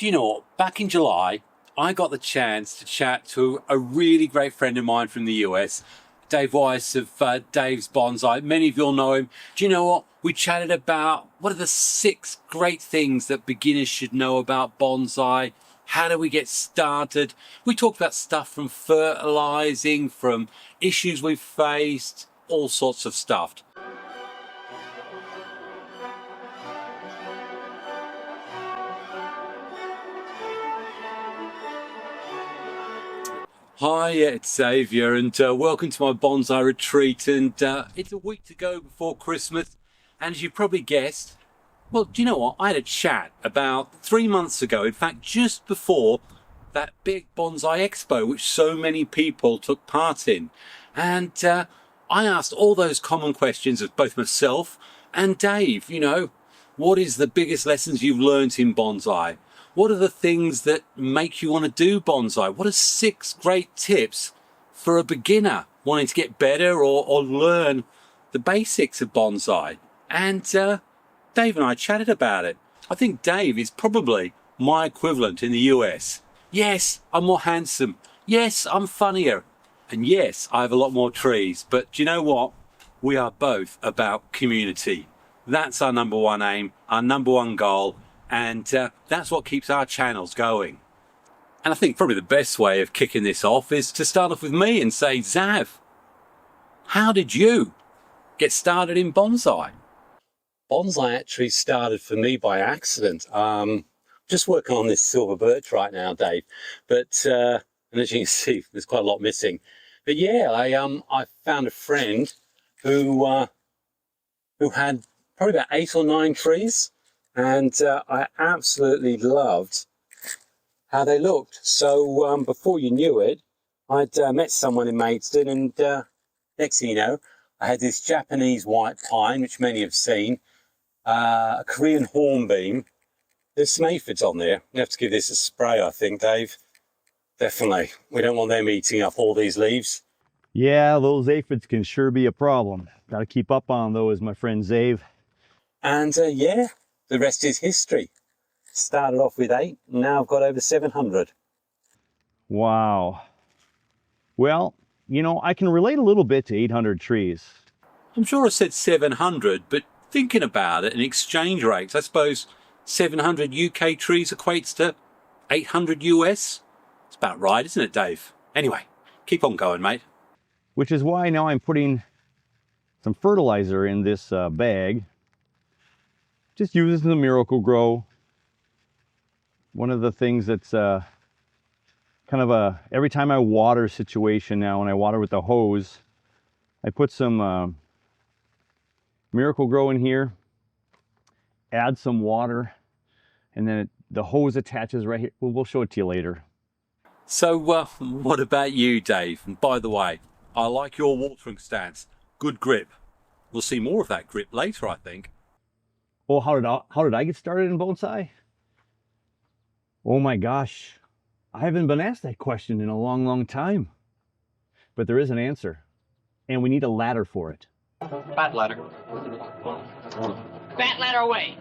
Do you know what? Back in July, I got the chance to chat to a really great friend of mine from the US, Dave Weiss of Dave's Bonsai. Many of you will know him. Do you know what? We chatted about what are the 6 great things that beginners should know about bonsai. How do we get started? We talked about stuff from fertilizing, from issues we've faced, all sorts of stuff. Hi, it's Xavier, and welcome to my bonsai retreat. And it's a week to go before Christmas, and as you probably guessed, well, do you know what? I had a chat about 3 months ago, in fact, just before that big Bonsai Expo, which so many people took part in. And I asked all those common questions of both myself and Dave. You know, what is the biggest lessons you've learned in bonsai? What are the things that make you want to do bonsai? What are 6 great tips for a beginner wanting to get better or learn the basics of bonsai? And Dave and I chatted about it. I think Dave is probably my equivalent in the US. Yes, I'm more handsome. Yes, I'm funnier. And yes, I have a lot more trees. But do you know what? We are both about community. That's our number one aim, our number one goal. And that's what keeps our channels going. And I think probably the best way of kicking this off is to start off with me and say, Zav, how did you get started in bonsai? Bonsai actually started for me by accident. Just working on this silver birch right now, Dave. But and as you can see, there's quite a lot missing. But yeah, I found a friend who had probably about 8 or 9 trees. And I absolutely loved how they looked. So before you knew it, I'd met someone in Maidstone, and next thing you know, I had this Japanese white pine, which many have seen, a Korean hornbeam. There's some aphids on there. We have to give this a spray, I think, Dave. Definitely. We don't want them eating up all these leaves. Yeah, those aphids can sure be a problem. Got to keep up on those, my friend Zave. And yeah. The rest is history. Started off with 8, and now I've got over 700. Wow. Well, you know, I can relate a little bit to 800 trees. I'm sure I said 700, but thinking about it in exchange rates, I suppose 700 UK trees equates to 800 US. It's about right, isn't it, Dave? Anyway, keep on going, mate. Which is why now I'm putting some fertilizer in this bag. Just uses the Miracle-Gro. One of the things that's kind of a every time I water situation now, when I water with the hose, I put some Miracle-Gro in here, add some water, and then the hose attaches right here. We'll show it to you later. So what about you, Dave? And by the way, I like your watering stance. Good grip. We'll see more of that grip later, I think. Oh, how did I get started in bonsai? Oh my gosh, I haven't been asked that question in a long, long time. But there is an answer, and we need a ladder for it. Fat ladder. Fat ladder away.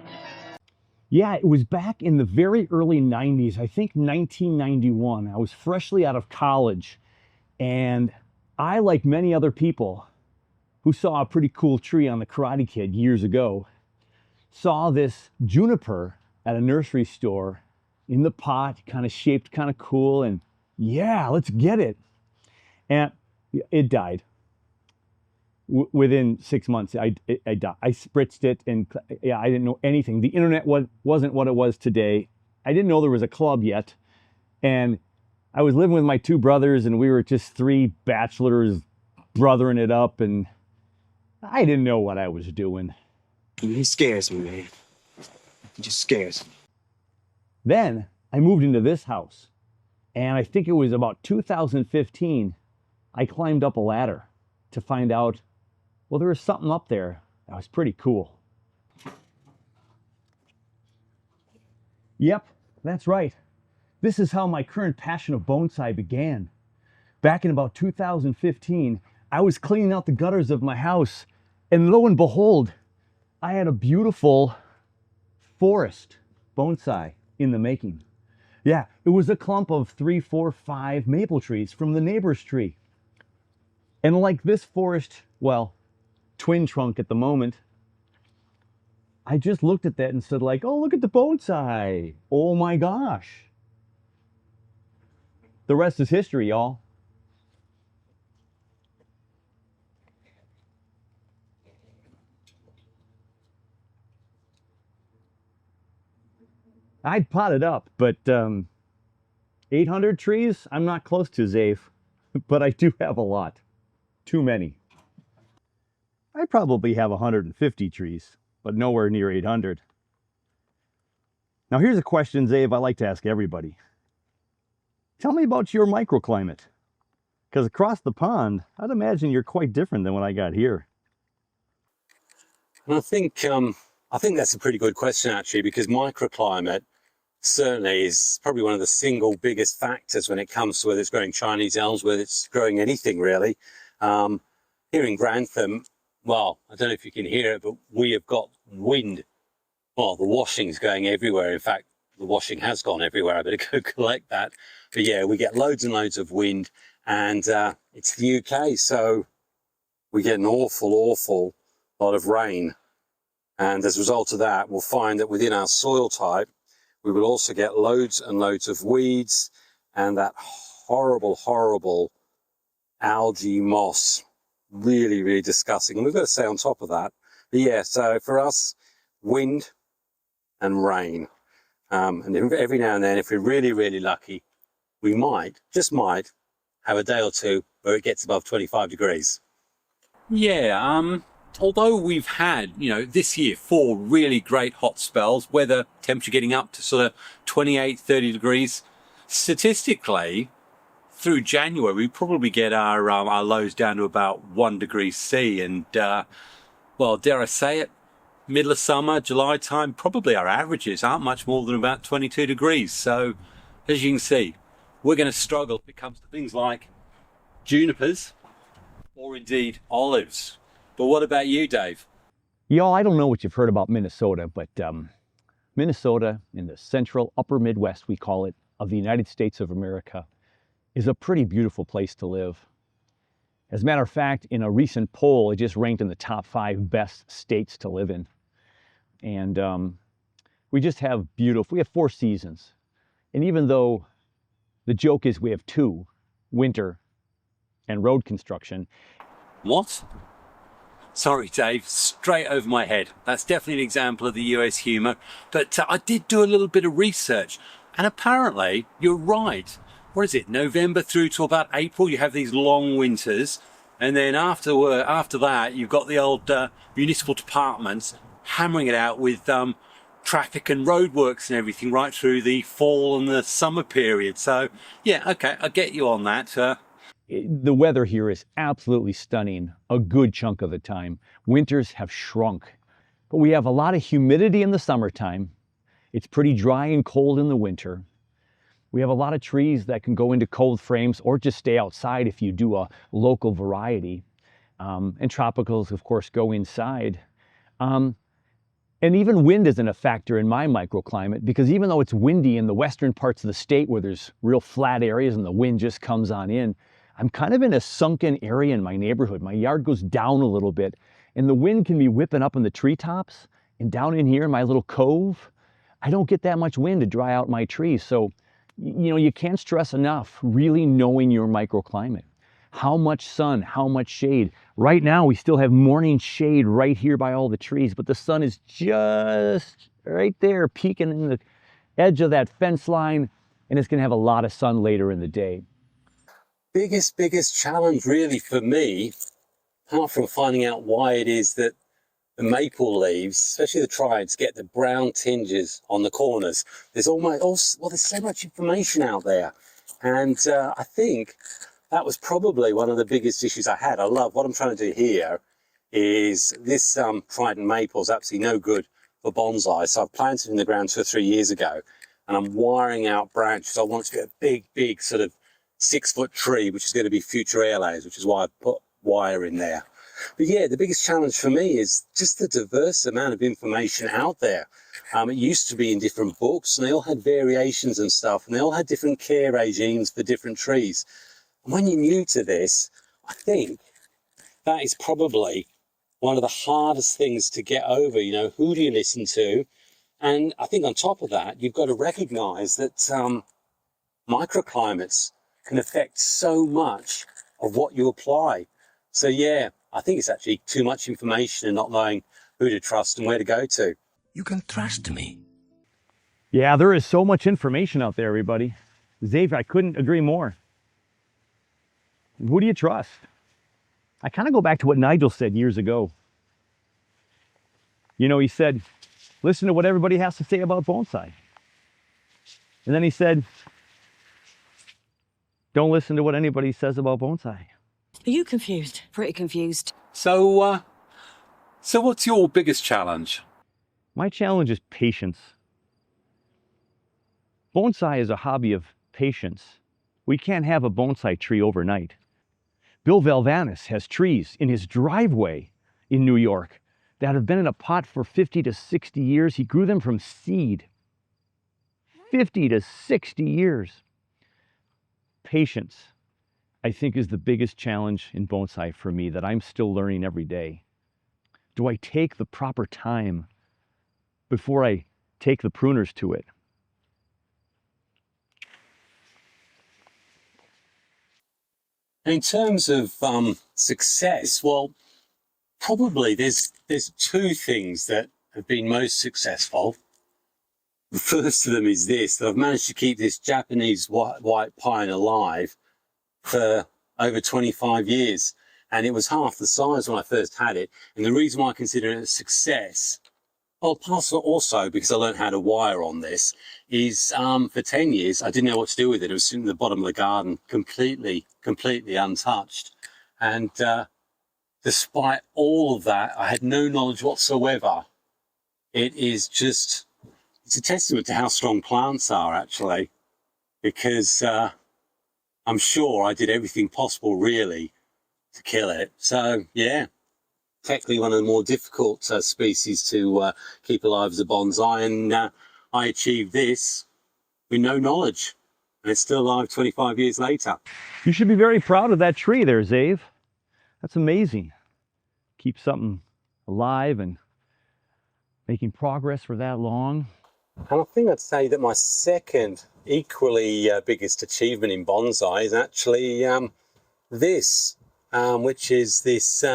Yeah, it was back in the very early 90s, I think 1991. I was freshly out of college, and I, like many other people who saw a pretty cool tree on the Karate Kid years ago, saw this juniper at a nursery store in the pot, kind of shaped kind of cool, and yeah, let's get it. And it died. Within 6 months, I died. I spritzed it, and yeah, I didn't know anything. The internet wasn't what it was today. I didn't know there was a club yet. And I was living with my 2 brothers, and we were just 3 bachelors brothering it up, and I didn't know what I was doing. He scares me, man. He just scares me. Then I moved into this house, and I think it was about 2015, I climbed up a ladder to find out, well, there was something up there that was pretty cool. Yep, that's right. This is how my current passion of bonsai began. Back in about 2015, I was cleaning out the gutters of my house, and lo and behold, I had a beautiful forest bonsai in the making. Yeah, it was a clump of 3, 4, 5 maple trees from the neighbor's tree. And like this forest, well, twin trunk at the moment, I just looked at that and said like, oh, look at the bonsai. Oh my gosh. The rest is history, y'all. I'd pot it up, but 800 trees, I'm not close to, Zave. But I do have a lot. Too many. I probably have 150 trees, but nowhere near 800. Now here's a question, Zave, I like to ask everybody. Tell me about your microclimate. Because across the pond, I'd imagine you're quite different than what I got here. And I think that's a pretty good question actually, because microclimate certainly is probably one of the single biggest factors when it comes to whether it's growing Chinese elms, whether it's growing anything really. Here in Grantham, well, I don't know if you can hear it, but we have got wind. Well, the washing's going everywhere. In fact, the washing has gone everywhere. I better go collect that. But yeah, we get loads and loads of wind, and it's the UK, so we get an awful lot of rain. And as a result of that, we'll find that within our soil type, we will also get loads and loads of weeds and that horrible algae moss. Really disgusting. And we've got to stay on top of that. But yeah, so for us, wind and rain. And every now and then, if we're really lucky, we just might, have a day or two where it gets above 25 degrees. Yeah, although we've had, this year 4 really great hot spells, weather temperature getting up to sort of 28, 30 degrees, statistically, through January, we probably get our lows down to about 1 degree C. And, well, dare I say it, middle of summer, July time, probably our averages aren't much more than about 22 degrees. So, as you can see, we're going to struggle if it comes to things like junipers or indeed olives. But what about you, Dave? Y'all, I don't know what you've heard about Minnesota, but Minnesota in the central upper Midwest, we call it, of the United States of America, is a pretty beautiful place to live. As a matter of fact, in a recent poll, it just ranked in the top 5 best states to live in. And we just have we have 4 seasons. And even though the joke is we have 2, winter and road construction. What? Sorry, Dave, straight over my head. That's definitely an example of the US humour. But I did do a little bit of research, and apparently you're right. What is it, November through to about April, you have these long winters, and then after that, you've got the old municipal departments hammering it out with traffic and roadworks and everything right through the fall and the summer period. So, yeah, okay, I get you on that. The weather here is absolutely stunning a good chunk of the time. Winters have shrunk, but we have a lot of humidity in the summertime. It's pretty dry and cold in the winter. We have a lot of trees that can go into cold frames or just stay outside if you do a local variety. And tropicals, of course, go inside. And even wind isn't a factor in my microclimate, because even though it's windy in the western parts of the state where there's real flat areas and the wind just comes on in, I'm kind of in a sunken area in my neighborhood. My yard goes down a little bit, and the wind can be whipping up in the treetops. And down in here in my little cove, I don't get that much wind to dry out my trees. So, you can't stress enough really knowing your microclimate. How much sun, how much shade. Right now, we still have morning shade right here by all the trees, but the sun is just right there peeking in the edge of that fence line, and it's gonna have a lot of sun later in the day. Biggest challenge really for me, apart from finding out why it is that the maple leaves, especially the triads, get the brown tinges on the corners. There's there's so much information out there. And I think that was probably one of the biggest issues I had. What I'm trying to do here is this trident maple is absolutely no good for bonsai. So I've planted in the ground 2 or 3 years ago, and I'm wiring out branches. I want it to be a big sort of 6-foot tree, which is going to be future air layers, which is why I put wire in there. But yeah, the biggest challenge for me is just the diverse amount of information out there. It used to be in different books, and they all had variations and stuff, and they all had different care regimes for different trees. And when you're new to this, I think that is probably one of the hardest things to get over. You know, who do you listen to? And I think on top of that, you've got to recognize that microclimates can affect so much of what you apply. So yeah, I think it's actually too much information and not knowing who to trust and where to go to. You can trust me. Yeah, there is so much information out there, everybody. Xavier, I couldn't agree more. Who do you trust? I kind of go back to what Nigel said years ago. You know, he said, listen to what everybody has to say about bonsai. And then he said, don't listen to what anybody says about bonsai. Are you confused? Pretty confused. So what's your biggest challenge? My challenge is patience. Bonsai is a hobby of patience. We can't have a bonsai tree overnight. Bill Valvanis has trees in his driveway in New York that have been in a pot for 50 to 60 years. He grew them from seed. 50 to 60 years. Patience, I think, is the biggest challenge in bonsai for me that I'm still learning every day. Do I take the proper time before I take the pruners to it? In terms of success, well, probably there's two things that have been most successful. The first of them is this, that I've managed to keep this Japanese white pine alive for over 25 years. And it was half the size when I first had it. And the reason why I consider it a success, well, also because I learned how to wire on this, is for 10 years, I didn't know what to do with it. It was sitting at the bottom of the garden, completely untouched. And despite all of that, I had no knowledge whatsoever. It's a testament to how strong plants are, actually, because I'm sure I did everything possible, really, to kill it. So, yeah, technically one of the more difficult species to keep alive as a bonsai, and I achieved this with no knowledge, and it's still alive 25 years later. You should be very proud of that tree there, Zave. That's amazing. Keep something alive and making progress for that long. And I think I'd say that my second equally biggest achievement in bonsai is actually this, which is this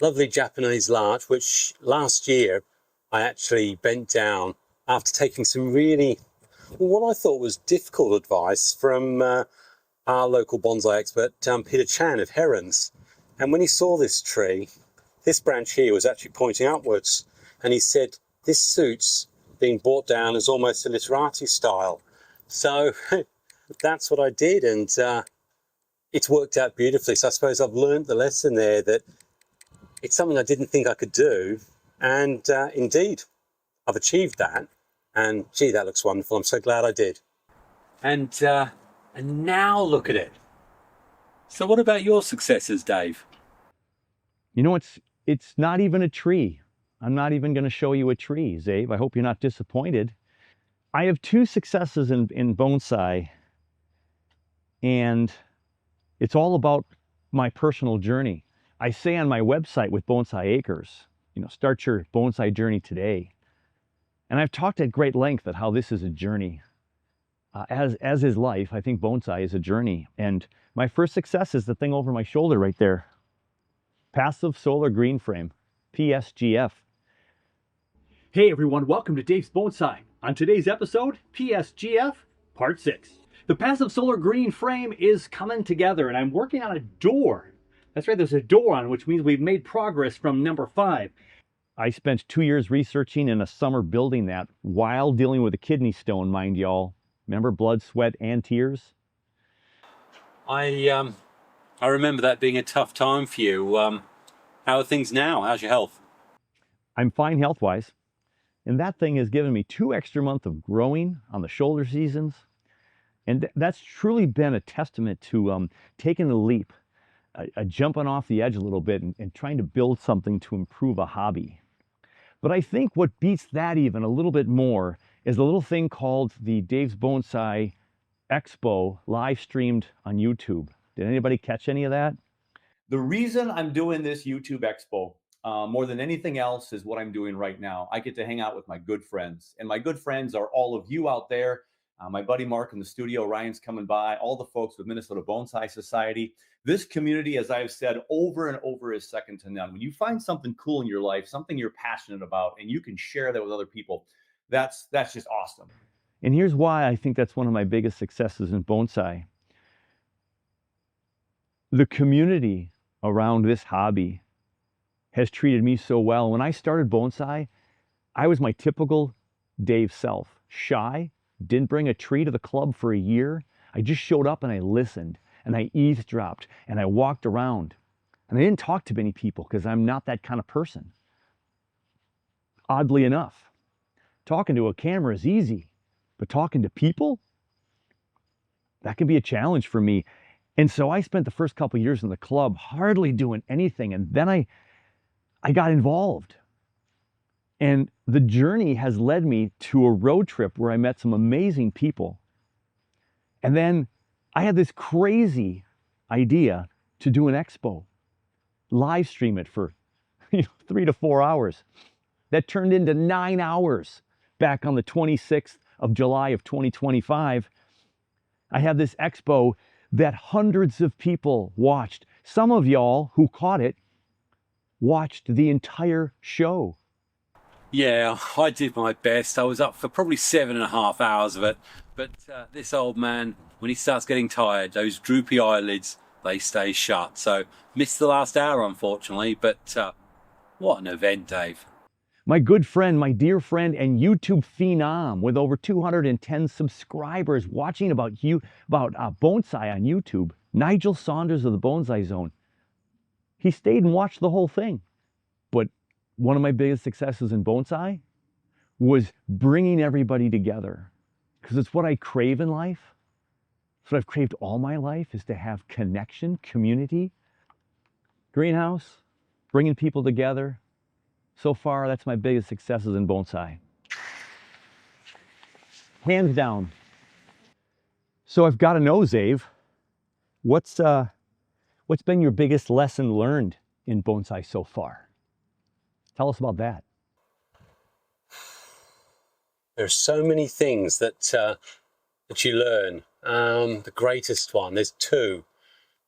lovely Japanese larch, which last year I actually bent down after taking some really, what I thought was difficult advice from our local bonsai expert, Peter Chan of Herons. And when he saw this tree, this branch here was actually pointing upwards, and he said, this suits being brought down as almost a literati style. So that's what I did, and it's worked out beautifully. So I suppose I've learned the lesson there, that it's something I didn't think I could do, and indeed I've achieved that, and gee, that looks wonderful. I'm so glad I did. And now look at it. So what about your successes, Dave? You know, it's not even a tree. I'm not even going to show you a tree, Zave. I hope you're not disappointed. I have two successes in bonsai, and it's all about my personal journey. I say on my website with Bonsai Acres, you know, start your bonsai journey today. And I've talked at great length at how this is a journey. As is life, I think bonsai is a journey. And my first success is the thing over my shoulder right there. Passive Solar Green Frame, PSGF. Hey everyone, welcome to Dave's Bonsai. On today's episode, PSGF Part 6. The Passive Solar Green Frame is coming together, and I'm working on a door. That's right, there's a door on, which means we've made progress from number 5. I spent 2 years researching and a summer building that while dealing with a kidney stone, mind y'all. Remember, blood, sweat, and tears? I remember that being a tough time for you. How are things now? How's your health? I'm fine health-wise. And that thing has given me 2 extra months of growing on the shoulder seasons. And that's truly been a testament to taking the leap jumping off the edge a little bit and trying to build something to improve a hobby. But I think what beats that even a little bit more is a little thing called the Dave's Bonsai Expo live streamed on YouTube. Did anybody catch any of that? The reason I'm doing this YouTube Expo more than anything else is what I'm doing right now. I get to hang out with my good friends, and my good friends are all of you out there. My buddy Mark in the studio, Ryan's coming by, all the folks with Minnesota Bonsai Society. This community, as I've said over and over, is second to none. When you find something cool in your life, something you're passionate about, and you can share that with other people, that's just awesome. And here's why I think that's one of my biggest successes in bonsai. The community around this hobby has treated me so well. When I started bonsai, I was my typical Dave self. Shy, didn't bring a tree to the club for a year. I just showed up and I listened and I eavesdropped and I walked around. And I didn't talk to many people because I'm not that kind of person. Oddly enough, talking to a camera is easy, but talking to people, that can be a challenge for me. And so I spent the first couple of years in the club hardly doing anything. And then I got involved. And the journey has led me to a road trip where I met some amazing people. And then I had this crazy idea to do an expo, live stream it for 3 to 4 hours. That turned into 9 hours back on the 26th of July of 2025. I had this expo that hundreds of people watched. Some of y'all who caught it watched the entire show. Yeah, I did my best. I was up for probably 7.5 hours of it. But this old man, when he starts getting tired, those droopy eyelids, they stay shut. So missed the last hour, unfortunately. But what an event, Dave. My good friend, my dear friend, and YouTube phenom with over 210 subscribers watching about bonsai on YouTube, Nigel Saunders of the Bonsai Zone. He stayed and watched the whole thing. But one of my biggest successes in bonsai was bringing everybody together, because it's what I crave in life. It's what I've craved all my life, is to have connection, community, greenhouse, bringing people together. So far, that's my biggest successes in bonsai. Hands down. So I've got to know, Dave, what's been your biggest lesson learned in bonsai so far? Tell us about that. There's so many things that you learn. The greatest one, there's two.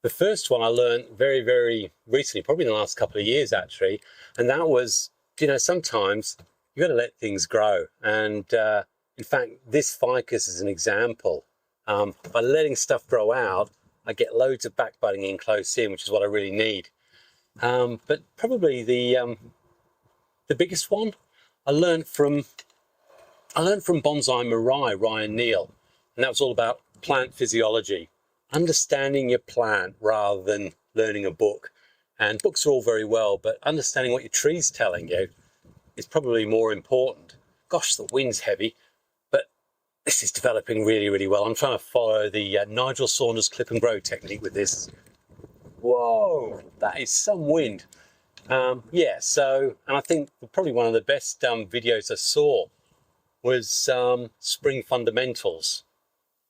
The first one I learned very, very recently, probably in the last couple of years actually, and that was, sometimes you got to let things grow. And in fact, this ficus is an example. By letting stuff grow out, I get loads of backbudding in close in, which is what I really need. But probably the biggest one I learned from Bonsai Mirai, Ryan Neal, and that was all about plant physiology, understanding your plant rather than learning a book. And books are all very well, but understanding what your tree's telling you is probably more important. Gosh, the wind's heavy, but this is developing really, really well. I'm trying to follow the Nigel Saunders clip and grow technique with this. Whoa, that is some wind. And I think probably one of the best videos I saw was Spring Fundamentals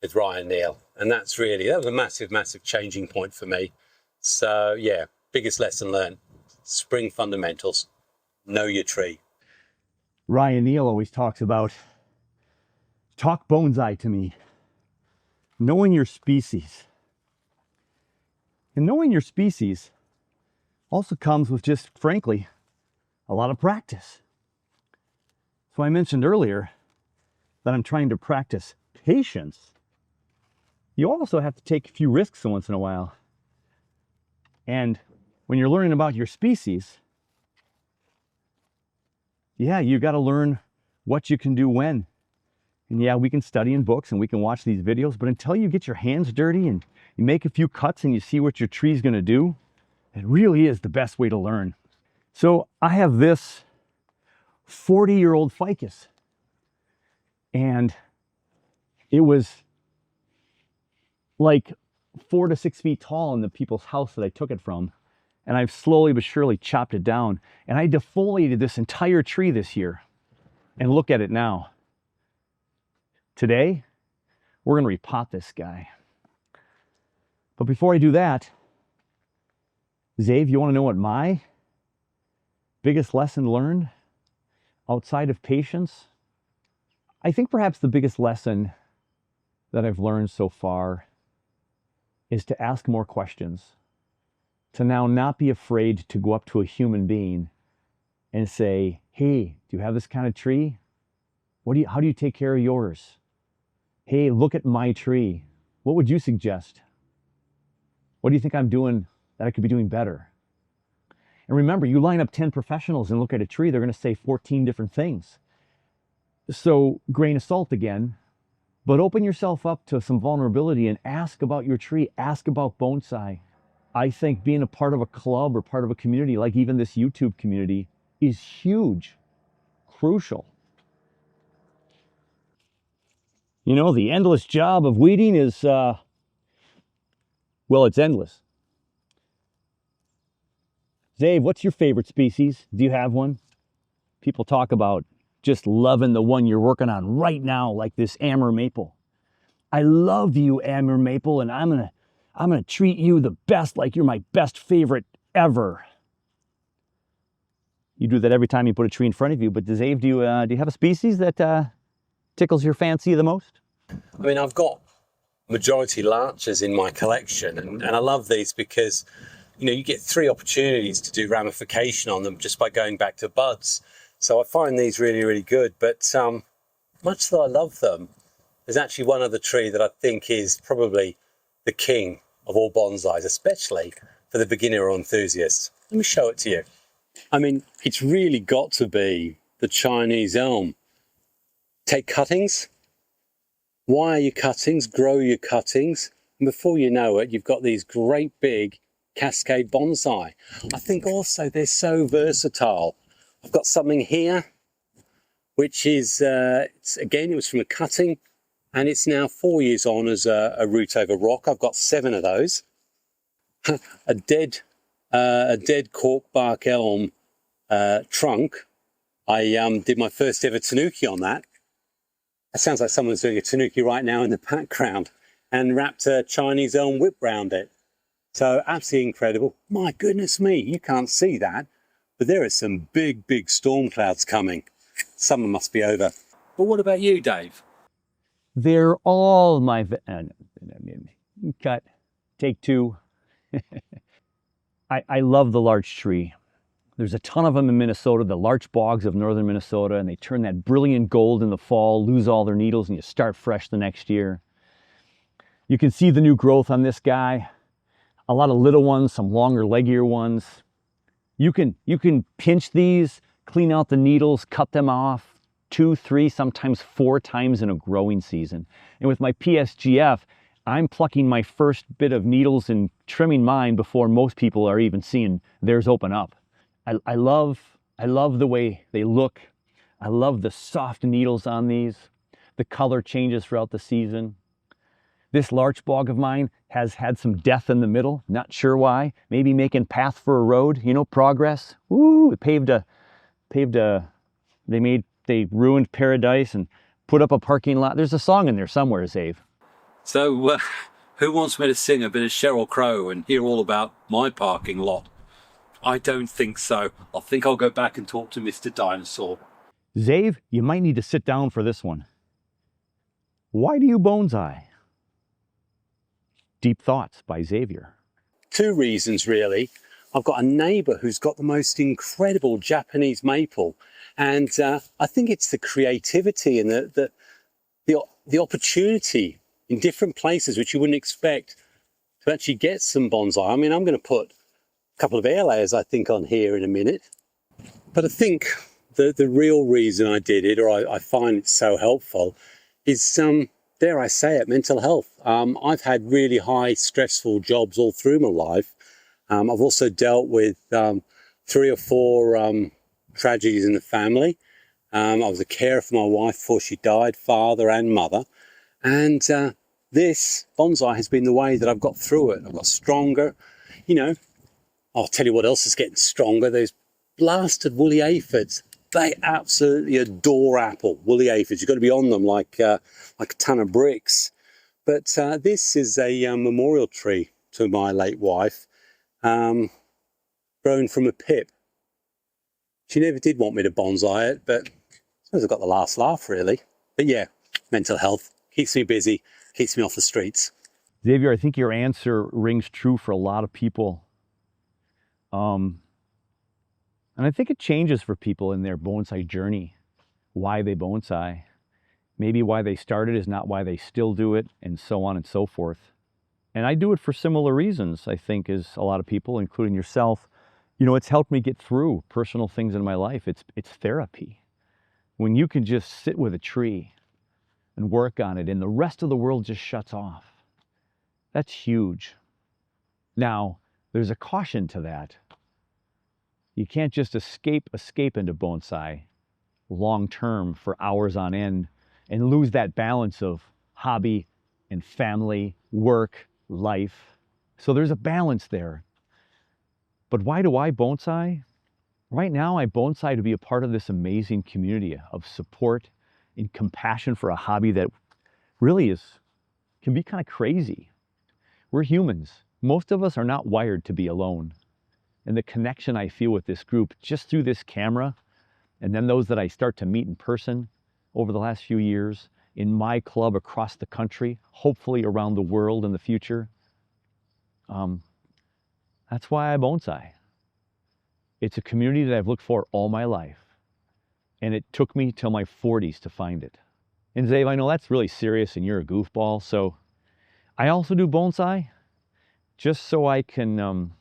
with Ryan Neal. And that was a massive, massive changing point for me. So yeah, biggest lesson learned, Spring Fundamentals, know your tree. Ryan Neal always talks about, talk bonsai to me, knowing your species. And knowing your species also comes with just, frankly, a lot of practice. So I mentioned earlier that I'm trying to practice patience. You also have to take a few risks once in a while. And when you're learning about your species, yeah, you got to learn what you can do when. And yeah, we can study in books and we can watch these videos, but until you get your hands dirty and you make a few cuts and you see what your tree's going to do, it really is the best way to learn. So I have this 40-year-old ficus, and it was like 4 to 6 feet tall in the people's house that I took it from. And I've slowly but surely chopped it down. And I defoliated this entire tree this year. And look at it now. Today, we're going to repot this guy. But before I do that, Zave, you want to know what my biggest lesson learned outside of patience? I think perhaps the biggest lesson that I've learned so far is to ask more questions. To now not be afraid to go up to a human being and say, hey, do you have this kind of tree? How do you take care of yours? Hey, look at my tree. What would you suggest? What do you think I'm doing that I could be doing better? And remember, you line up 10 professionals and look at a tree, they're going to say 14 different things. So grain of salt again, but open yourself up to some vulnerability and ask about your tree, ask about bonsai. I think being a part of a club or part of a community, like even this YouTube community, is huge, crucial. You know, the endless job of weeding is, well, it's endless. Zave, what's your favorite species? Do you have one? People talk about just loving the one you're working on right now, like this amber maple. I love you, amber maple, and I'm gonna treat you the best, like you're my best favorite ever. You do that every time you put a tree in front of you, but Zave, do you have a species that tickles your fancy the most? I mean, I've got majority larches in my collection, and I love these because, you know, you get 3 opportunities to do ramification on them just by going back to buds. So I find these really, really good. But much though I love them, there's actually one other tree that I think is probably the king of all bonsais, especially for the beginner or enthusiast. Let me show it to you. I mean, it's really got to be the Chinese elm. Take cuttings, wire your cuttings, grow your cuttings, and before you know it, you've got these great big cascade bonsai. I think also they're so versatile. I've got something here, which is, again, it was from a cutting, and it's now 4 years on as a root over rock. I've got 7 of those. a dead cork bark elm trunk. I did my first ever tanuki on that. It sounds like someone's doing a tanuki right now in the background, and wrapped a Chinese elm whip round it. So absolutely incredible. My goodness me, you can't see that, but there are some big, big storm clouds coming. Summer must be over. But what about you, Dave? They're all my... cut. Take 2. I love the larch tree. There's a ton of them in Minnesota, the larch bogs of northern Minnesota, and they turn that brilliant gold in the fall, lose all their needles, and you start fresh the next year. You can see the new growth on this guy. A lot of little ones, some longer, leggier ones. You can pinch these, clean out the needles, cut them off 2, 3, sometimes 4 times in a growing season. And with my PSGF, I'm plucking my first bit of needles and trimming mine before most people are even seeing theirs open up. I love the way they look. I love the soft needles on these. The color changes throughout the season. This larch bog of mine has had some death in the middle. Not sure why. Maybe making path for a road, you know, progress. Woo, they ruined paradise and put up a parking lot. There's a song in there somewhere, Zave. So who wants me to sing a bit of Sheryl Crow and hear all about my parking lot? I don't think so. I think I'll go back and talk to Mr. Dinosaur. Zave, you might need to sit down for this one. Why do you bonsai? Deep Thoughts by Xavier. 2 reasons, really. I've got a neighbour who's got the most incredible Japanese maple, and I think it's the creativity and the opportunity in different places which you wouldn't expect to actually get some bonsai. I mean, I'm going to put a couple of air layers, I think, on here in a minute. But I think the real reason I did it, or I find it so helpful, is, dare I say it, mental health. I've had really high, stressful jobs all through my life. I've also dealt with 3 or 4 tragedies in the family. I was a carer for my wife before she died, father and mother. And this bonsai has been the way that I've got through it. I've got stronger. You know, I'll tell you what else is getting stronger. Those blasted woolly aphids. They absolutely adore apple, woolly aphids. You've got to be on them like a ton of bricks. But this is a memorial tree to my late wife, grown from a pip. She never did want me to bonsai it, but I suppose I got the last laugh, really. But yeah, mental health keeps me busy, keeps me off the streets. Xavier, I think your answer rings true for a lot of people. And I think it changes for people in their bonsai journey, why they bonsai. Maybe why they started is not why they still do it, and so on and so forth. And I do it for similar reasons, I think, as a lot of people, including yourself. You know, it's helped me get through personal things in my life. It's therapy. When you can just sit with a tree and work on it and the rest of the world just shuts off, that's huge. Now, there's a caution to that. You can't just escape into bonsai long term for hours on end and lose that balance of hobby and family, work, life. So there's a balance there. But why do I bonsai? Right now, I bonsai to be a part of this amazing community of support and compassion for a hobby that really can be kind of crazy. We're humans. Most of us are not wired to be alone. And the connection I feel with this group just through this camera, and then those that I start to meet in person over the last few years in my club across the country, hopefully around the world in the future. That's why I bonsai. It's a community that I've looked for all my life. And it took me till my 40s to find it. And Zave, I know that's really serious and you're a goofball, so I also do bonsai just so I can,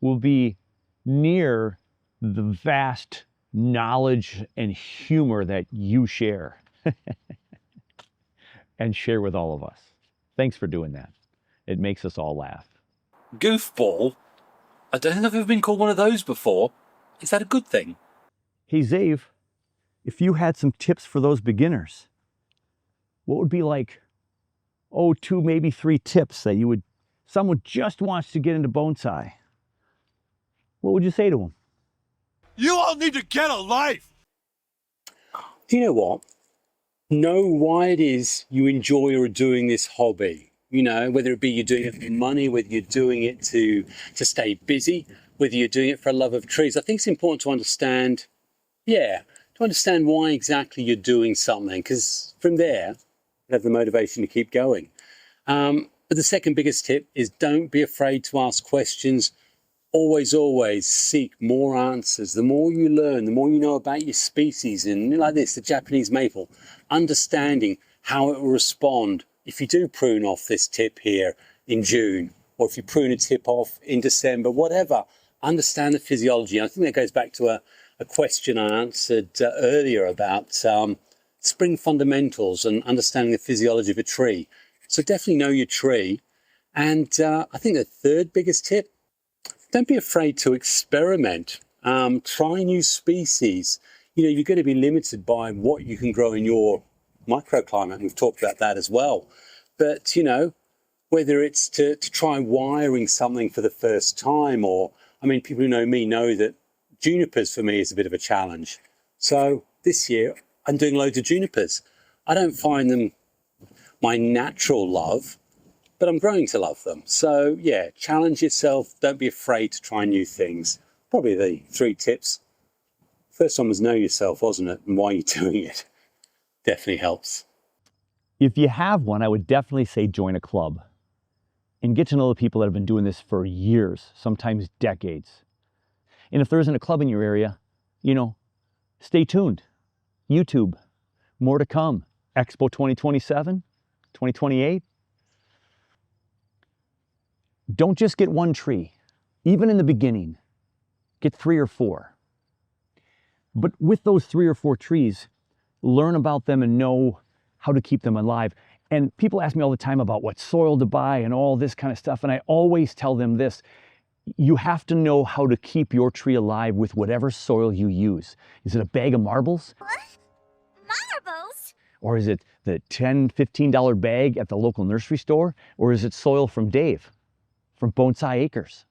will be near the vast knowledge and humor that you share and share with all of us. Thanks for doing that. It makes us all laugh. Goofball? I don't think I've ever been called one of those before. Is that a good thing? Hey, Zave, if you had some tips for those beginners, what would be like, 2, maybe 3 tips that you would, someone just wants to get into bonsai, what would you say to them? You all need to get a life! Do you know what? Know why it is you enjoy or are doing this hobby. You know, whether it be you're doing it for money, whether you're doing it to stay busy, whether you're doing it for a love of trees. I think it's important to understand, why exactly you're doing something, because from there, you have the motivation to keep going. But the second biggest tip is don't be afraid to ask questions. Always seek more answers. The more you learn, the more you know about your species, and like this, the Japanese maple, understanding how it will respond if you do prune off this tip here in June, or if you prune a tip off in December, whatever, understand the physiology. And I think that goes back to a question I answered earlier about spring fundamentals and understanding the physiology of a tree. So definitely know your tree. And I think the third biggest tip, don't be afraid to experiment. Try new species. You know, you're going to be limited by what you can grow in your microclimate. We've talked about that as well. But, you know, whether it's to try wiring something for the first time, or, I mean, people who know me know that junipers for me is a bit of a challenge. So this year I'm doing loads of junipers. I don't find them my natural love, but I'm growing to love them. So yeah, challenge yourself. Don't be afraid to try new things. Probably the 3 tips. First one was know yourself, wasn't it? And why you're doing it. Definitely helps. If you have one, I would definitely say join a club and get to know the people that have been doing this for years, sometimes decades. And if there isn't a club in your area, you know, stay tuned. YouTube, more to come. Expo 2027, 2028. Don't just get one tree. Even in the beginning, get 3 or 4. But with those 3 or 4 trees, learn about them and know how to keep them alive. And people ask me all the time about what soil to buy and all this kind of stuff. And I always tell them this: you have to know how to keep your tree alive with whatever soil you use. Is it a bag of marbles? What? Marbles? Or is it the $10, $15 bag at the local nursery store? Or is it soil from Dave, from Bonsai Acres?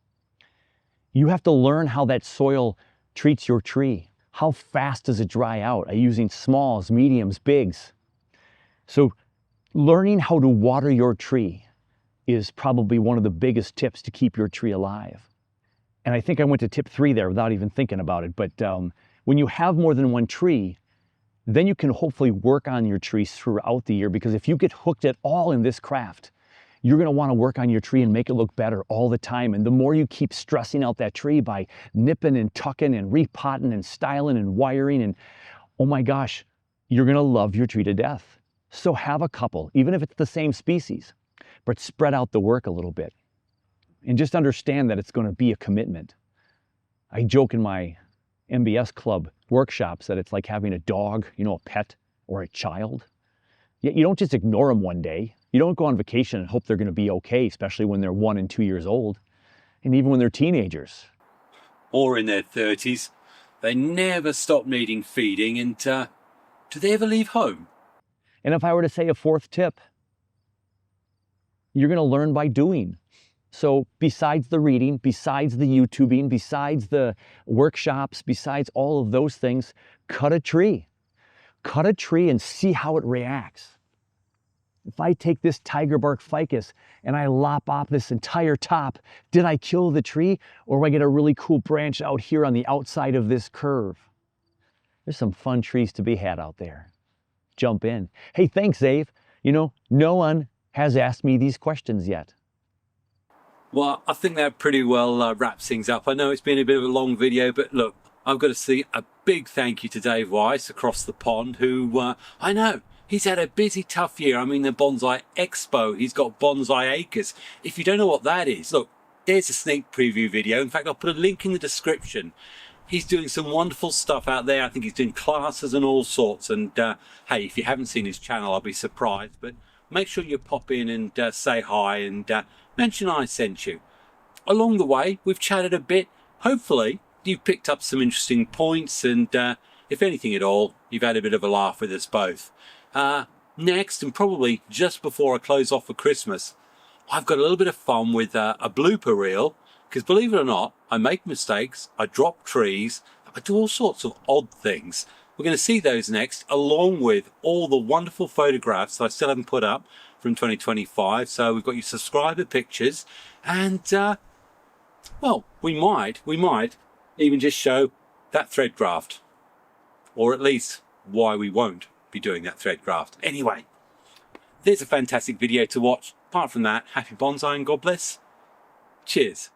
You have to learn how that soil treats your tree. How fast does it dry out? Are you using smalls, mediums, bigs? So learning how to water your tree is probably one of the biggest tips to keep your tree alive. And I think I went to tip 3 there without even thinking about it. But when you have more than one tree, then you can hopefully work on your trees throughout the year, because if you get hooked at all in this craft, you're going to want to work on your tree and make it look better all the time. And the more you keep stressing out that tree by nipping and tucking and repotting and styling and wiring, and oh my gosh, you're going to love your tree to death. So have a couple, even if it's the same species, but spread out the work a little bit. And just understand that it's going to be a commitment. I joke in my MBS club workshops that it's like having a dog, you know, a pet or a child. Yet you don't just ignore them one day. You don't go on vacation and hope they're going to be okay, especially when they're 1 and 2 years old, and even when they're teenagers. Or in their 30s. They never stop needing feeding, and do they ever leave home? And if I were to say a 4th tip, you're going to learn by doing. So besides the reading, besides the YouTubing, besides the workshops, besides all of those things, cut a tree. Cut a tree and see how it reacts. If I take this tiger bark ficus and I lop off this entire top, did I kill the tree, or do I get a really cool branch out here on the outside of this curve? There's some fun trees to be had out there. Jump in. Hey, thanks, Dave. You know, no one has asked me these questions yet. Well, I think that pretty well wraps things up. I know it's been a bit of a long video, but look, I've got to say a big thank you to Dave Weiss across the pond, who I know, he's had a busy, tough year. I mean, the Bonsai Expo, he's got Bonsai Acres. If you don't know what that is, look, there's a sneak preview video. In fact, I'll put a link in the description. He's doing some wonderful stuff out there. I think he's doing classes and all sorts. And hey, if you haven't seen his channel, I'll be surprised. But make sure you pop in and say hi and mention I sent you. Along the way, we've chatted a bit. Hopefully, you've picked up some interesting points, and if anything at all, you've had a bit of a laugh with us both. Next, and probably just before I close off for Christmas, I've got a little bit of fun with a blooper reel, because believe it or not, I make mistakes, I drop trees, I do all sorts of odd things. We're going to see those next, along with all the wonderful photographs that I still haven't put up from 2025. So we've got your subscriber pictures, and well, we might even just show that thread graft, or at least why we won't be doing that thread graft. Anyway, there's a fantastic video to watch. Apart from that, happy bonsai and God bless. Cheers.